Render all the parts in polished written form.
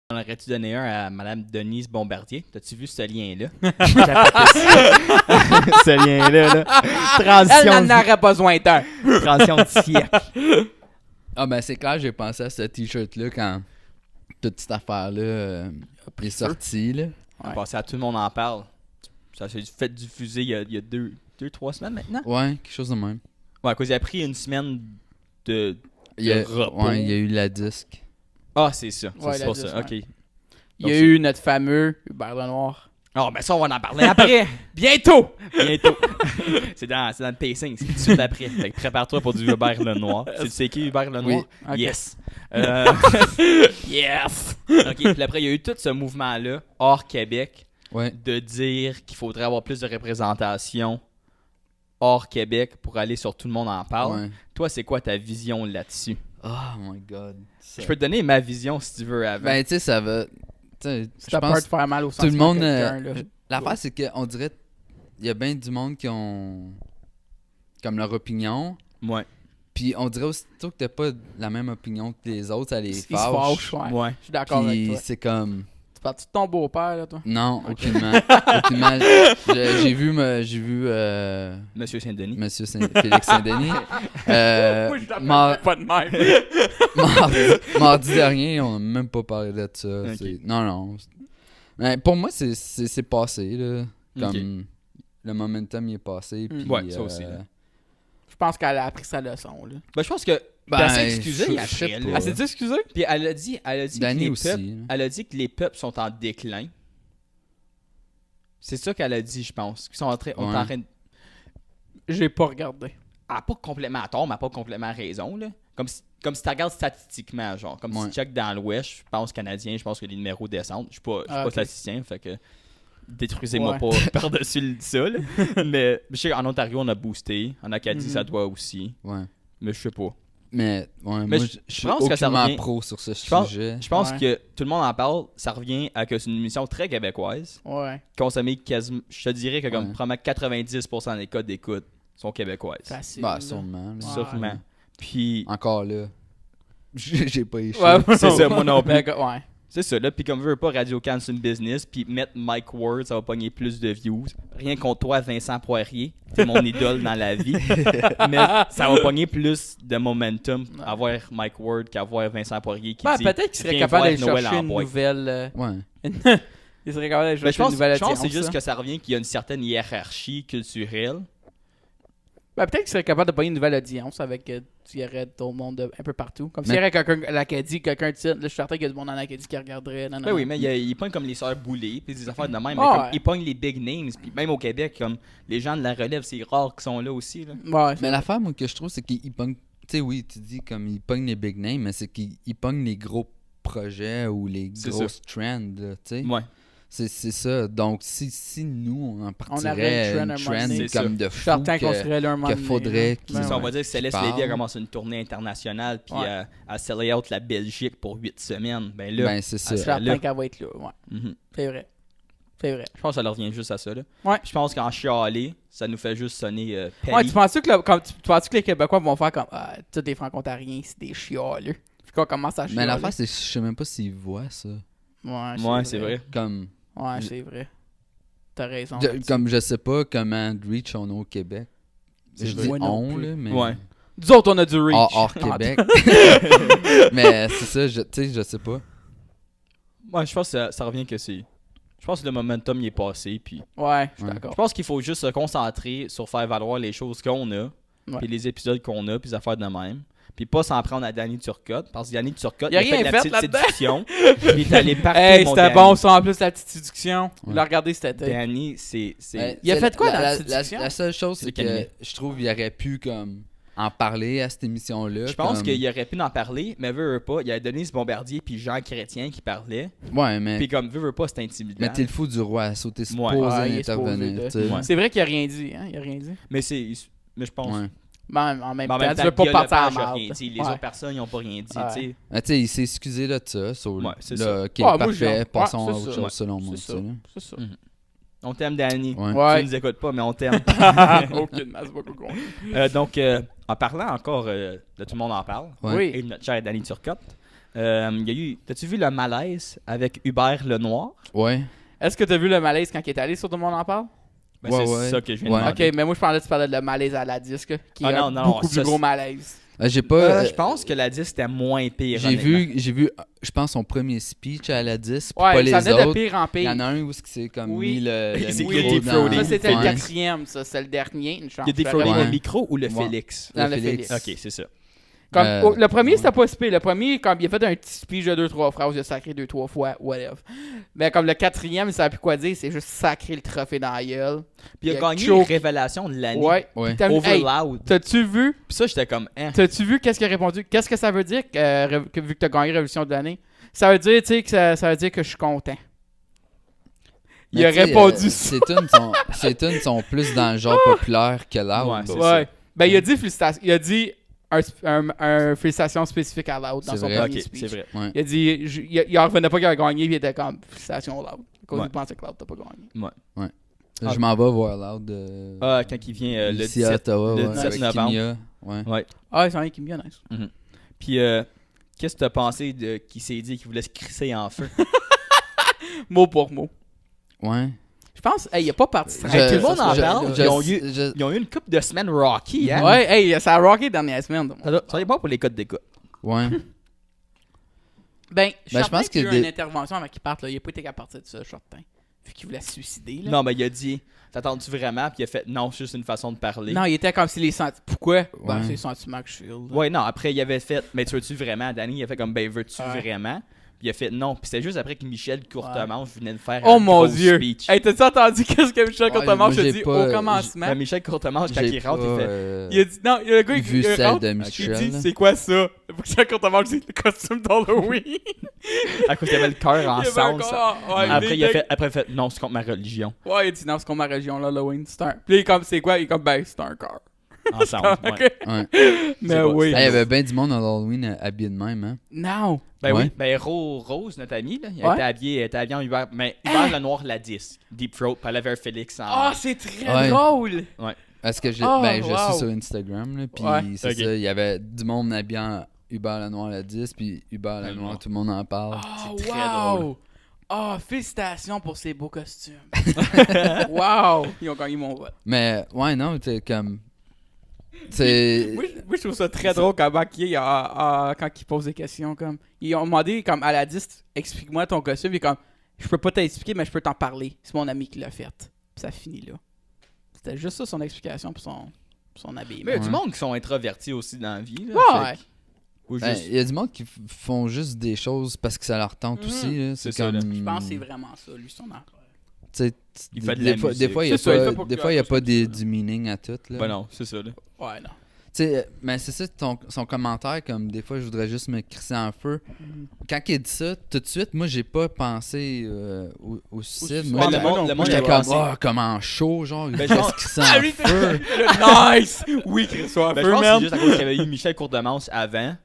En aurais-tu donné un à Mme Denise Bombardier? T'as-tu vu ce lien-là? Ce lien-là, là. Elle n'en aurait besoin d'un. Transition de siècle. Ah ben c'est clair, j'ai pensé à ce t-shirt-là quand toute cette affaire-là est sortie, là. On passé à tout le monde en parle. Ça s'est fait diffuser il y a 2-3 semaines maintenant. Ouais, quelque chose de même. Ouais, à cause il a pris une semaine de repos. Ouais, il y a eu la disque. Ah, c'est ça. Ouais, C'est la pour disque, ça. OK. Il y a eu notre fameux Hubert Lenoir. Oh, ben ça, on va en parler après. Bientôt! Bientôt. c'est dans le pacing. C'est tout de suite après. Fait que prépare-toi pour du Hubert Lenoir. Tu sais qui, Hubert Lenoir? Oui. Okay. Yes. Yes! OK. Puis après, il y a eu tout ce mouvement-là, hors Québec, Ouais. de dire qu'il faudrait avoir plus de représentation hors Québec pour aller sur Tout le monde en parle. Ouais. Toi, c'est quoi ta vision là-dessus? Oh my god. Ça... Je peux te donner ma vision si tu veux avant. Ben tu sais, ça va... Si Je t'as peur pense de faire mal au tout le sentiment monde... de quelqu'un, là. L'affaire, c'est qu'on dirait... Il y a bien du monde qui ont... comme leur opinion. Ouais. Puis on dirait aussitôt que t'as pas la même opinion que les autres, ça les Ils se fâche. fâchent, ouais. Ouais. Je suis d'accord avec Puis toi. c'est comme... Tu parles de ton beau-père, là, toi? Non, aucunement. Aucunement. J'ai vu Monsieur Saint-Denis. Monsieur Félix Saint-Denis. Moi, je mar- pas de même. mardi dernier, on n'a même pas parlé de ça. Ok. Non. Mais pour moi, c'est passé. Là. Comme Ok. le momentum il est passé. Puis, Ouais, ça aussi, là. Je pense qu'elle a appris sa leçon, là. Ben, je pense que. Ben, elle s'est excusée je après, sais là. pas. Elle s'est dit excusée? Puis elle a dit que Danny les aussi, peuples, là. elle a dit que les peuples sont en déclin. C'est ça qu'elle a dit, je pense. Qu'ils sont en train, on est en Ouais. train de- J'ai pas regardé. Elle n'a pas complètement à tort, mais elle n'a pas complètement raison, là. Comme si tu regardes statistiquement, genre. Comme si Ouais. tu checkes dans l'Ouest, je pense canadien, je pense que les numéros descendent. Je suis pas Ah, ok. statisticien, fait que détruisez-moi Ouais. pas par-dessus ça, là. Mais je sais qu'en Ontario, on a boosté. En Acadie, Mhm. ça doit aussi. Ouais. Mais je sais pas. Mais, ouais, Mais moi, je je suis pense que ça aucunement revient- pro sur ce pense- sujet. Je pense Ouais. que tout le monde en parle, ça revient à que c'est une émission très québécoise. Ouais. Consommée quasiment, je te dirais que comme Ouais. probablement 90% des codes d'écoute sont québécoises. Facile. Bah, là. sûrement. là. Sûrement. Puis Encore là. J'ai pas échoué. Ouais, c'est ça, moi non plus. Ben, ouais. C'est ça, là. Puis comme veut pas, Radio-Can, c'est une business. Puis mettre Mike Ward, ça va pogner plus de views. Rien contre toi, Vincent Poirier. T'es mon idole dans la vie. Mais ça va pogner plus de momentum avoir Mike Ward qu'avoir Vincent Poirier qui Ben, dit peut-être qu'il serait viens capable voir d'aller Noël chercher en une boîte. nouvelle. Ouais. Il serait capable d'aller Ben, chercher une nouvelle je pense que c'est audience, juste ça. que ça revient qu'il y a une certaine hiérarchie culturelle. Ben, peut-être qu'il serait capable de payer une nouvelle audience avec tu irais tout le monde un peu partout. Comme s'il y Mais- aurait quelqu'un à l'Acadie, quelqu'un de titre. Là, je suis certain qu'il y a du monde en Acadie qui regarderait. Non, non, Ben oui, non. mais il pogne comme les sœurs Boulay, puis des affaires de même. Mais Ah, comme, ouais. il pogne les big names, puis même au Québec, comme les gens de la relève, c'est rare qu'ils sont là aussi. Là. Ouais, Mais l'affaire, moi, que je trouve, c'est qu'il pogne. Tu sais, oui, tu dis comme il pogne les big names, mais c'est qu'il pogne les gros projets ou les C'est grosses trends, là, tu sais. Ouais. C'est ça. Donc, si nous, on en aurait partirait une trend une un moment trend donné. C'est comme ça. de je suis fou certain qu'on que- serait là un moment donné, faudrait là. qu'il- Ben C'est ça, on ouais. va dire que Céleste parle. Lévy a commencé une tournée internationale, puis Ouais. à seller out la Belgique pour 8 semaines. Ben là, Ben, c'est Je suis ça. certain là. qu'elle va être là. Ouais. mhm. C'est vrai. C'est vrai. Je pense que ça leur revient juste à ça. Là. Ouais. Je pense qu'en chialer, ça nous fait juste sonner Ouais, petty. tu penses que les Québécois vont faire comme tous les franco-ontariens, c'est des chialeux. Puis qu'on commence à chialer. Mais l'affaire, c'est que je sais même pas s'ils voient ça. Ouais, c'est vrai. Comme, Ouais, c'est vrai. T'as raison. comme je sais pas comment de reach on a au Québec. C'est Je vrai. dis Moi non on, plus. là, mais. Ouais. Nous autres, on a du reach. Hors Québec. Mais c'est ça, tu sais, je sais pas. Ouais, je pense que ça revient que c'est. Je pense que le momentum il est passé, puis. Ouais, je suis Ouais. d'accord. Je pense qu'il faut juste se concentrer sur faire valoir les choses qu'on a, Ouais. puis les épisodes qu'on a, puis les affaires de même. Puis pas s'en prendre à Danny Turcotte, parce que Danny Turcotte, Il a fait rien de la fait petite là-dedans. séduction, puis il est allé partout, Hey, mon c'était Danny. bon ça en plus, la petite séduction. Ouais. Il l'a regardé cet été. Danny, c'est... Il a C'est fait quoi dans la la, séduction? la seule chose, C'est c'est calmé. que je trouve qu'il aurait pu comme en parler à cette émission-là. Je pense comme- qu'il aurait pu en parler, mais veut pas. Il y a Denise Bombardier puis Jean Chrétien qui parlaient. Ouais, mais. Puis comme veut pas, c'est intimidant. Mais t'es le fou du roi, so t'es supposé Ouais. il est supposé intervenir. de- tu sais. Ouais. C'est vrai qu'il a rien dit, hein? Il a rien dit. Mais je pense... Ouais. Mais en même Mais en temps, même tu veux temps, pas partir à Guy Lepage a rien mal. dit. Les autres personnes, ils ont pas rien dit, Ouais. tu sais. Ah, tu sais, il s'est excusé là de ça. So, Ouais, c'est là, ça. ok, Ouais, moi, parfait. je- Passons ouais, à c'est autre ça. chose selon moi. C'est ça. tu sais, là. C'est ça. On t'aime, Danny. Ouais. Ouais. Tu nous écoutes pas, mais on t'aime. Aucune masse, beaucoup con. Donc, en parlant encore de Tout le monde en parle, Ouais. Oui. et de notre cher Danny Turcotte, Il y a eu. T'as-tu vu le malaise avec Hubert Lenoir? Ouais. Est-ce que t'as vu le malaise quand il est allé sur Tout le monde en parle? Ben, Ouais, c'est ouais. ça que je viens Ouais. de Ok, demander. mais moi je parlais, tu parlais de le malaise à la disque, qui Ah est non, non, beaucoup ça, plus gros c'est- malaise. J'ai pas. Je pense que la 10 c'était moins pire. j'ai vu, je pense, son premier speech à la 10, puis Ouais, pas les ça venait de autres. pire en Il y pire. en a un où c'est comme Oui. mis le C'est- micro il y a des dans... fraudés. Ça, c'était le Ouais. 4e, ça. C'est le dernier, une chance. Il y a des Je fraudés l'avais dans Ouais. le micro ou le Ouais. Félix? Dans le Félix. Félix. Ok, c'est ça. Comme, le premier, ouais. c'était pas si pire. Le premier, comme il a fait un petit speech de 2-3 phrases, il a sacré 2-3 fois, whatever. Mais comme le 4e, il savait plus quoi dire, c'est juste sacrer le trophée dans la gueule. Puis il a Il a gagné choke. Révélation de l'année. Ouais. Ouais. Puis t'as- Over hey, Loud. t'as-tu vu? Puis ça, j'étais comme, hein. T'as-tu vu qu'est-ce qu'il a répondu? Qu'est-ce que ça veut dire que vu que t'as gagné Révolution de l'année? Ça veut dire, tu sais, que ça veut dire que je suis content. Il Mais a tu sais, répondu Ces tunes sont plus dans le genre populaire que Ouais, loud. c'est Ouais. Ben, il a dit félicitations. Il a dit un félicitation spécifique à Loud dans C'est son vrai. premier Ok, speech. c'est vrai. Ouais. Il a dit, il en revenait pas qu'il a gagné, puis il était comme félicitations Loud. À cause Ouais. il pensait que Loud t'as pas gagné. Ah. Je m'en vais voir loud Ah, quand il vient le ici à 17. Ottawa, le ouais, 17 avec novembre. Kimia. Ouais. Ah, c'est un qui me bien nice. Puis, qu'est-ce que t'as pensé de qui s'est dit qu'il voulait se crisser en feu? Mot pour mot. Ouais. Je pense, hey, il a pas parti. Hey, tout le monde en parle. je- Ils ont eu- je- Ils ont eu une couple de semaines Rocky, hein? Ouais, hey, ça a rocké dernière semaine. Ça est bon pour les codes d'écoute. Ouais. Ben, je pense pense qu'il y a que eu une des- intervention avant qu'il parte. Là. Il a pas été capable de partir de ça, short temps. Vu qu'il voulait se suicider. Là. Non, mais il a dit, t'attends-tu vraiment? Puis il a fait, non, c'est juste une façon de parler. Non, il était comme si les sentiments. Pourquoi? Ben, Ouais. c'est les sentiments que je feel. là. Ouais, non, après, il avait fait, mais tu veux-tu vraiment, Danny? Il a fait comme, ben, veux-tu Ouais. vraiment? Puis il a fait non. Puis c'est juste après que Michel Courtemanche venait de faire Oh un mon gros dieu! speech. Hey, t'as-tu entendu qu'est-ce que Michel Ouais, Courtemanche moi, a j'ai dit pas- au commencement? Ben, Michel Courtemanche, quand j'ai il rentre, pas, il fait. Il a dit, non, le gars, vu il celle rentre, de il Michel. dit, là. c'est quoi ça? Michel Courtemanche dit, le costume d'Halloween. À cause qu'il y avait le cœur Il y en avait un sang. corps, ouais, Après, il a était- fait, non, c'est contre ma religion. Ouais, il dit, non, c'est comme ma région, là, Halloween. C'est un. Puis il est comme, c'est quoi? Il est comme, ben, c'est un corps. Ensemble. Ouais. Ok. Ouais. Mais pas- oui. Il y avait bien du monde à Halloween habillé de même, hein. Non. Ben Ouais. oui. Ben Rose, notre amie, là, Ouais. elle était habillée en Hubert. Mais Hubert Lenoir la 10. Deep Throat. Puis elle avait un Félix en. Ah, c'est très Ouais. drôle. Parce que je Oh, suis wow. sur Instagram, là, puis Ouais. c'est Ok. ça, il y avait du monde habillé en Hubert Lenoir la 10, puis Hubert Lenoir, Lenoir. tout le monde en parle. Oh, C'est très wow. drôle. Oh, félicitations pour ces beaux costumes. Wow. Ils ont gagné mon vote. Mais, ouais, non, t'es comme... C'est... Moi, je trouve ça très drôle quand quand il pose des questions comme. Ils ont demandé comme à la 10, explique-moi ton costume. Il est comme, je peux pas t'expliquer, mais je peux t'en parler. C'est mon ami qui l'a fait. Puis ça finit là. C'était juste ça son explication pour son habillement. Mais il y a du Ouais. monde qui sont introvertis aussi dans la vie. Là. Ouais. Fait que- ou Ben, juste- il y a du monde qui font juste des choses parce que ça leur tente Mhm. aussi, là. C'est C'est ça, là. comme... Je pense que c'est vraiment ça, lui, son affaire. Tu sais, Il fait de la des fois, musique. des fois, il y a C'est ça, il fait pas, pour des que fois, il y a la pas personne du meaning à tout, là. Ben non, c'est ça. Là. Ouais, non. Tu sais, mais c'est ça, son commentaire, comme des fois, je voudrais juste me crisser en feu. Quand il dit ça, tout de suite, moi, j'ai pas pensé au suicide. suicide. Moi, Mais Ouais, le mais monde, non, le moi, monde j'étais a comme, pensé- comme en chaud, genre, il Ben, va genre- se crisser Ah, en lui, feu. nice! Oui, Chris, soit Ben, je pense que c'est juste à cause qu'il y avait eu Michel Courtemanche avant.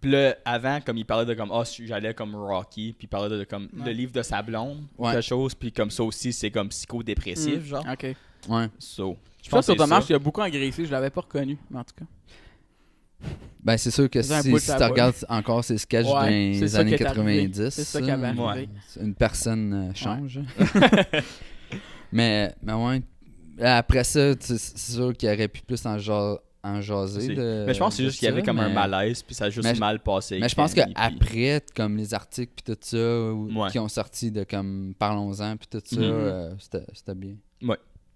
Puis là, avant, comme il parlait de comme, j'allais comme Rocky, puis il parlait de comme Ouais. le livre de sa blonde, Ouais. quelque chose, puis comme ça aussi, c'est comme psychodépressif, genre. Ok. Ouais. So, Je pense que c'est Thomas, ça. il a beaucoup engraissé, je l'avais pas reconnu, mais en tout cas. Ben, c'est sûr que C'est un si bout de tu sa regardes encore ces sketchs Ouais, dans c'est les ça années qui est arrivé. 90, C'est ça qui avait Ouais. arrivé. une personne change. mais ouais, après ça, c'est sûr qu'il aurait pu plus en jaser. Aussi. de- Mais je pense que c'est de juste qu'il y avait ça, comme un mais- malaise, puis ça a juste mais je- mal passé. Mais je pense Kenny, puis- qu'après, comme les articles puis tout ça, Ouais. qui ont sorti de comme Parlons-en puis tout ça, Mhm. c'était bien. Ouais.